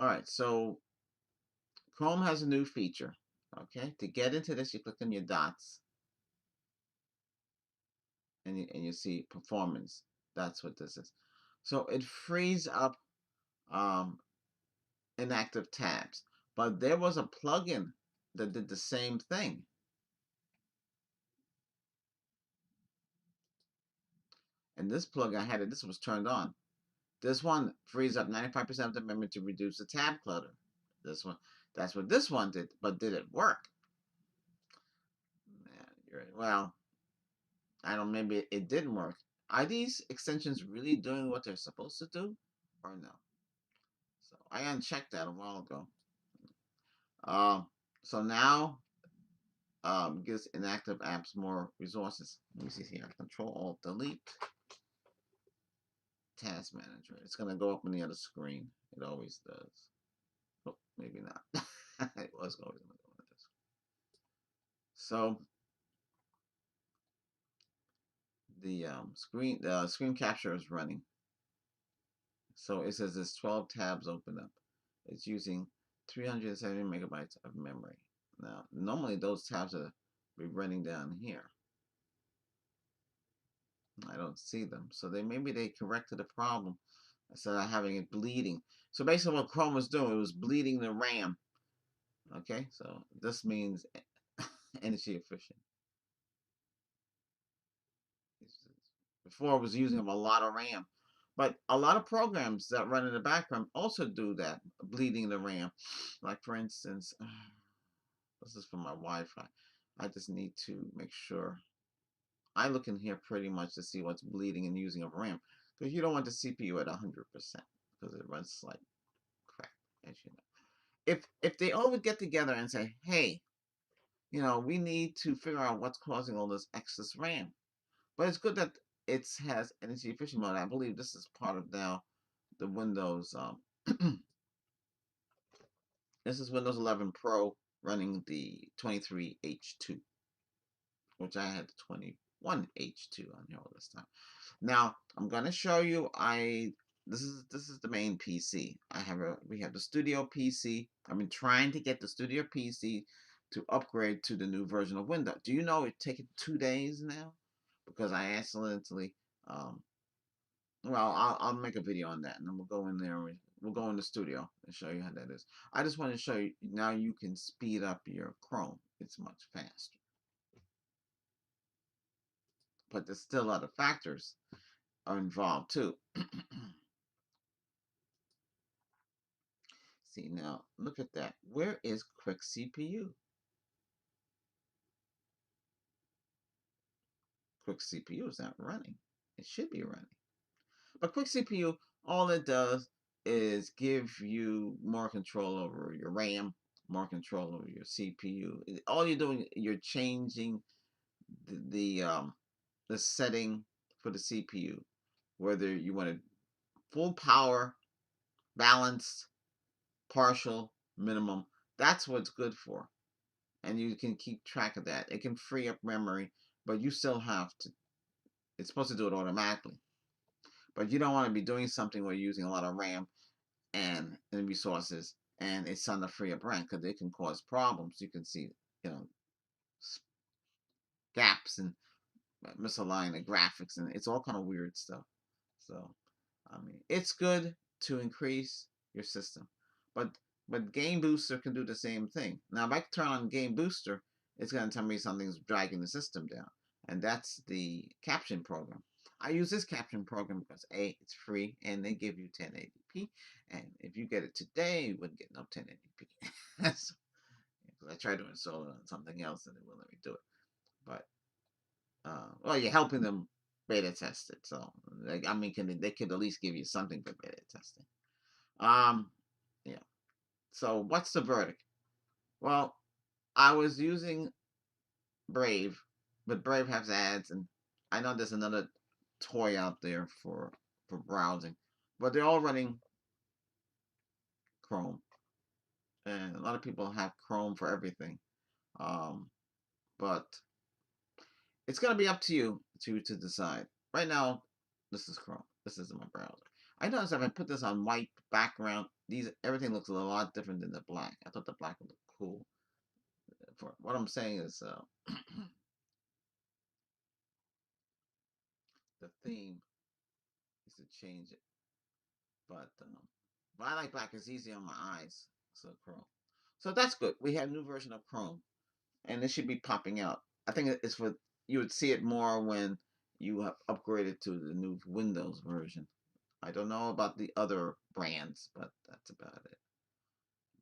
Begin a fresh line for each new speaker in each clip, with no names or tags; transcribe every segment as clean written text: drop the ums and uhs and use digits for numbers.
All right, so Chrome has a new feature. Okay, to get into this, you click on your dots, and you see performance. That's what this is. So it frees up um, inactive tabs. But there was a plugin that did the same thing. And this plugin, I had it, this was turned on. This one frees up 95% of the memory to reduce the tab clutter. This one, that's what this one did, but did it work? Well, I don't, maybe it didn't work. Are these extensions really doing what they're supposed to do or no? So I unchecked that a while ago. Um, so now gives inactive apps more resources. Let me see here. Control Alt Delete Task Manager. It's gonna go up on the other screen. It always does. Oh, maybe not. It was always gonna go on this. So the screen capture is running. So it says there's 12 tabs open up. It's using 370 megabytes of memory. Now, normally those tabs are be running down here. I don't see them. So maybe they corrected the problem instead of having it bleeding. So basically what Chrome was doing, it was bleeding the RAM. Okay, so this means energy efficient. Before it was using a lot of RAM. But a lot of programs that run in the background also do that, bleeding the RAM. Like for instance, this is for my Wi-Fi. I just need to make sure. I look in here pretty much to see what's bleeding and using of RAM. Because you don't want the CPU at 100% because it runs like crap, as you know. If they all would get together and say, hey, we need to figure out what's causing all this excess RAM. But it's good that it has energy efficient mode. I believe this is part of now the Windows. This is Windows 11 Pro running the 23H2, which I had the 21H2 on here all this time. Now I'm gonna show you. This is the main PC. We have the Studio PC. I've been trying to get the Studio PC to upgrade to the new version of Windows. Do you know it's taken 2 days now? Because I accidentally well, I'll make a video on that, and then we'll go in there and we'll go in the studio and show you how that is. I just want to show you now you can speed up your Chrome. It's much faster. But there's still other factors are involved too. See now, look at that. Where is Quick CPU? Quick CPU is not running. It should be running. But Quick CPU, all it does is give you more control over your RAM, more control over your CPU. All you're doing, you're changing the setting for the CPU, whether you want it full power, balanced, partial, minimum. That's what it's good for, and you can keep track of that. It can free up memory, but you still have to. It's supposed to do it automatically, but you don't want to be doing something where you're using a lot of RAM and resources, and it's on the free up RAM because it can cause problems. You can see, you know, gaps and misaligned graphics, and it's all kind of weird stuff. So, I mean, it's good to increase your system, but Game Booster can do the same thing. Now, if I turn on Game Booster, it's going to tell me something's dragging the system down, and that's the caption program. I use this caption program because A, it's free, and they give you 1080p, and if you get it today, you wouldn't get no 1080p. So, I tried to install it on something else, and it wouldn't let me do it. But well, you're helping them beta test it. So, like, I mean, they could at least give you something for beta testing. Um, yeah. So, what's the verdict? Well, I was using Brave, but Brave has ads, and I know there's another toy out there for browsing, but they're all running Chrome, and a lot of people have Chrome for everything. Um, but it's gonna be up to you to decide. Right now, this is Chrome. This is my browser. I noticed if I put this on white background, everything looks a lot different than the black. I thought the black would look cool. For what I'm saying is, the theme is to change it. But I like black. It's easy on my eyes. So Chrome. So that's good. We have a new version of Chrome, and it should be popping out. I think it's for you would see it more when you have upgraded to the new Windows version. I don't know about the other brands, but that's about it.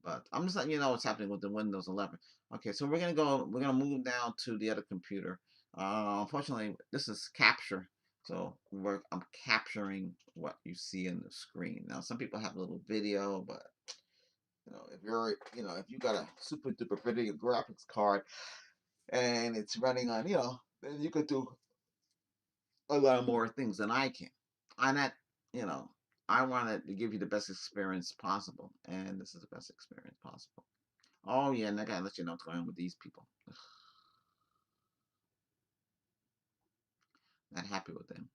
But I'm just letting you know what's happening with the Windows 11. Okay, so we're gonna move down to the other computer. Unfortunately, this is capture, so I'm capturing what you see on the screen. Now, some people have a little video, but if you got a super duper video graphics card and it's running on, then you could do a lot more things than I can. And you know, I wanted to give you the best experience possible, and this is the best experience possible. Oh yeah, and I gotta let you know what's going on with these people. Not happy with them,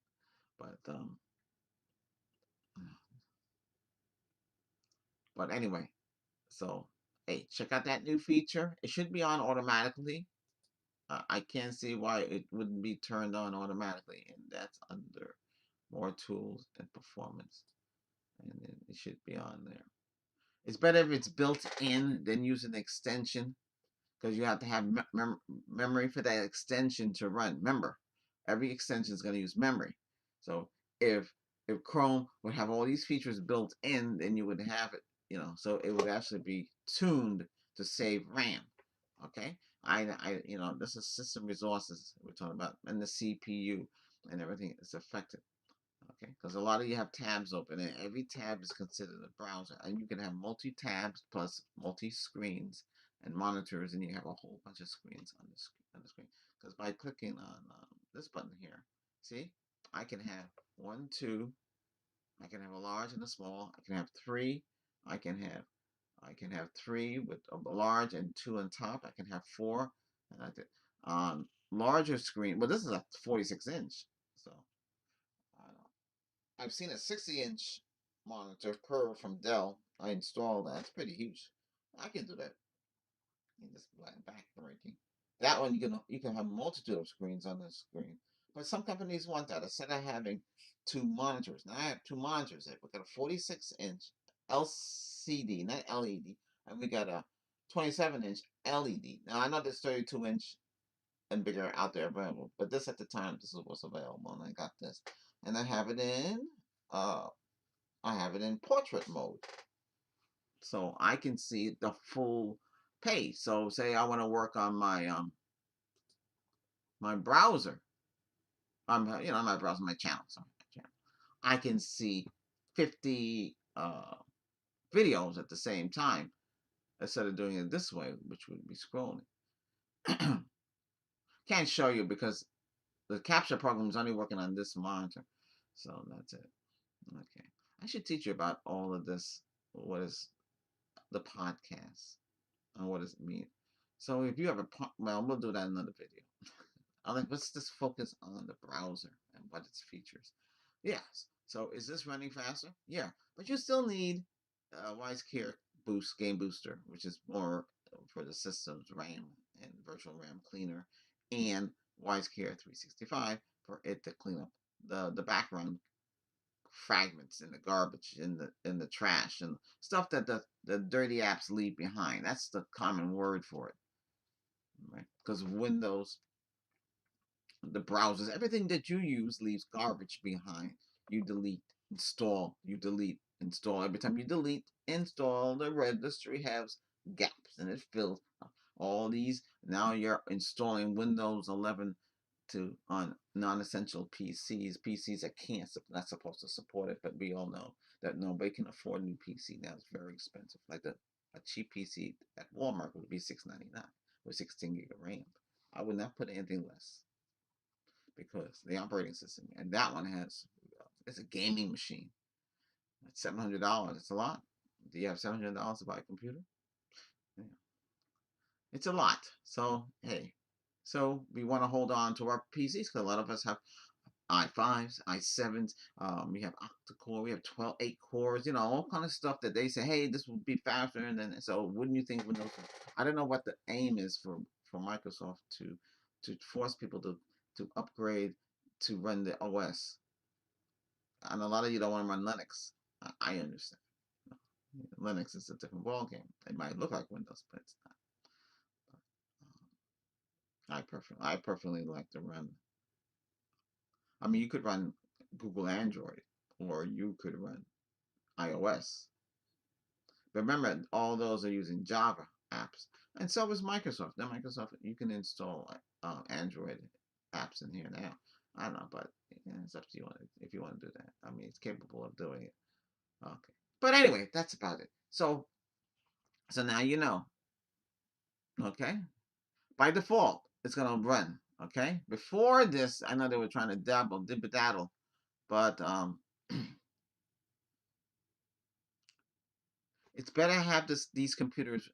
but anyway. So hey, check out that new feature. It should be on automatically. I can't see why it wouldn't be turned on automatically, and that's under more tools and performance, and then it should be on there. It's better if it's built in than using an extension because you have to have memory for that extension to run. Remember, every extension is going to use memory. So if Chrome would have all these features built in, then you would have it, so it would actually be tuned to save RAM. Okay, this is system resources we're talking about, and the CPU and everything is affected. Okay, because a lot of you have tabs open, and every tab is considered a browser, and you can have multi-tabs plus multi-screens and monitors, and you have a whole bunch of screens on the screen. Because by clicking on this button here, see, I can have one, two, I can have a large and a small, I can have three, I can have three with a large and two on top. I can have four, and I did larger screen. Well, this is a 46-inch, so I don't I've seen a 60-inch monitor curve from Dell. I installed that. It's pretty huge. I can do that. Just back breaking. That one you can have a multitude of screens on the screen. But some companies want that. Instead of having two monitors. Now I have two monitors. We got a 46-inch LCD, not LED, and we got a 27-inch LED. Now I know there's 32-inch and bigger out there available, but this at the time this is what's available, and I got this, and uh I have it in portrait mode, so I can see the full page. So say I want to work on my browser. I'm not browsing my channel. Sorry, my channel. I can see 50 videos at the same time instead of doing it this way, which would be scrolling. Can't show you because the capture program is only working on this monitor. So that's it. Okay. I should teach you about all of this. What is the podcast? And what does it mean? So if you have well, we'll do that in another video. Let's just focus on the browser and what its features. Yes. So is this running faster? Yeah, but you still need WiseCare Boost Game Booster, which is more for the system's RAM and virtual RAM cleaner, and WiseCare 365 for it to clean up the background fragments in the garbage, in the trash, and stuff that the dirty apps leave behind. That's the common word for it, right? Because Windows, the browsers, everything that you use leaves garbage behind. You delete, install, you delete, install. Every time you delete, install, the registry has gaps and it fills all these. Now you're installing Windows 11 on non-essential PCs that not supposed to support it. But we all know that nobody can afford a new PC now. It's very expensive. Like a cheap PC at Walmart would be $699 with 16 gig of RAM. I would not put anything less because the operating system, and that one it's a gaming machine. It's $700. It's a lot. Do you have $700 to buy a computer? Yeah. It's a lot. So hey, so we want to hold on to our PCs because a lot of us have i5s, i7s. We have octa-core. We have 8 cores. You know, all kind of stuff that they say, hey, this will be faster. And then, so wouldn't you think Windows? I don't know what the aim is for Microsoft to force people to upgrade to run the OS. And a lot of you don't want to run Linux. I understand. Linux is a different ballgame. It might look like Windows, but it's not. I personally like to run. I mean, you could run Google Android, or you could run iOS. But remember, all those are using Java apps, and so is Microsoft. Now, Microsoft, you can install Android apps in here now. I don't know, but yeah, it's up to you if you want to do that. I mean, it's capable of doing it. Okay, but anyway, that's about it. So now you know. Okay, by default, it's gonna run. Okay, before this, I know they were trying to dibba-daddle, but it's better to have these computers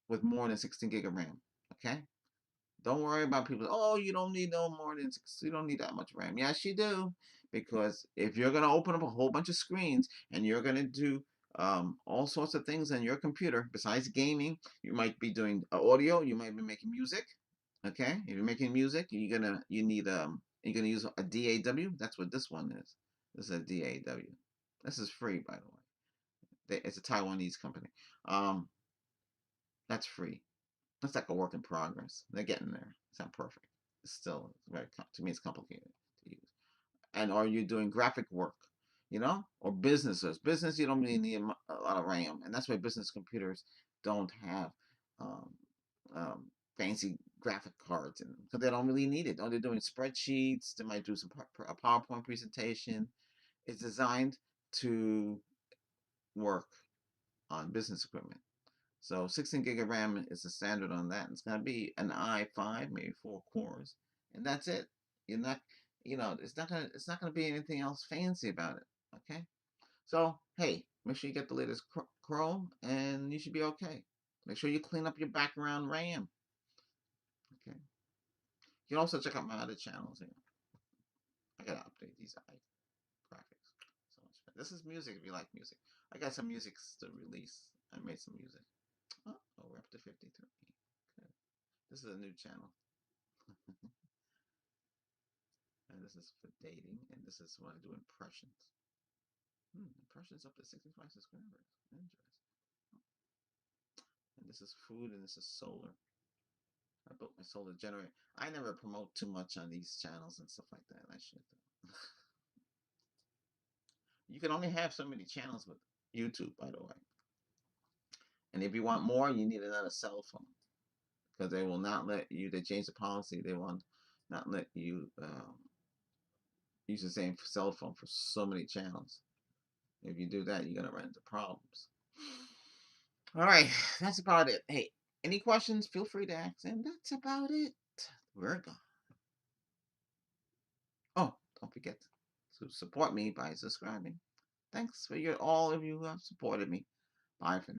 with more than 16 gig of RAM. Okay, don't worry about people. Oh, you don't need no more than six. You don't need that much RAM. Yes, you do, because if you're gonna open up a whole bunch of screens and you're gonna do all sorts of things on your computer besides gaming, you might be doing audio. You might be making music. Okay, if you're making music, you're gonna use a DAW. That's what this one is. This is a DAW. This is free, by the way. It's a Taiwanese company. Um, that's free. That's like a work in progress. They're getting there. It's not perfect. It's still very to me. It's complicated to use. And are you doing graphic work? You know, or businesses. Business, you don't really need a lot of RAM, and that's why business computers don't have um, um, fancy graphic cards, and because they don't really need it. All they're doing spreadsheets. They might do a PowerPoint presentation. It's designed to work on business equipment. So 16 gig of RAM is the standard on that. It's gonna be an i5, maybe 4 cores, and that's it. You're not, it's not gonna be anything else fancy about it. Okay. So hey, make sure you get the latest Chrome, and you should be okay. Make sure you clean up your background RAM. Okay. You can also check out my other channels. I gotta update these graphics. So much better. This is music if you like music. I got some music to release. I made some music. Oh, we're up to 53. Good. This is a new channel. And this is for dating. And this is when I do impressions. Impressions up to 65 subscribers. Interesting. And this is food, and this is solar. I built my solar generator. I never promote too much on these channels and stuff like that. I should. You can only have so many channels with YouTube, by the way. And if you want more, you need another cell phone, because they will not let you. They changed the policy. They will not let you use the same cell phone for so many channels. If you do that, you're gonna run into problems. All right, that's about it. Hey, any questions? Feel free to ask, and that's about it. We're gone. Oh, don't forget to support me by subscribing. Thanks for all of you who have supported me. Bye for now.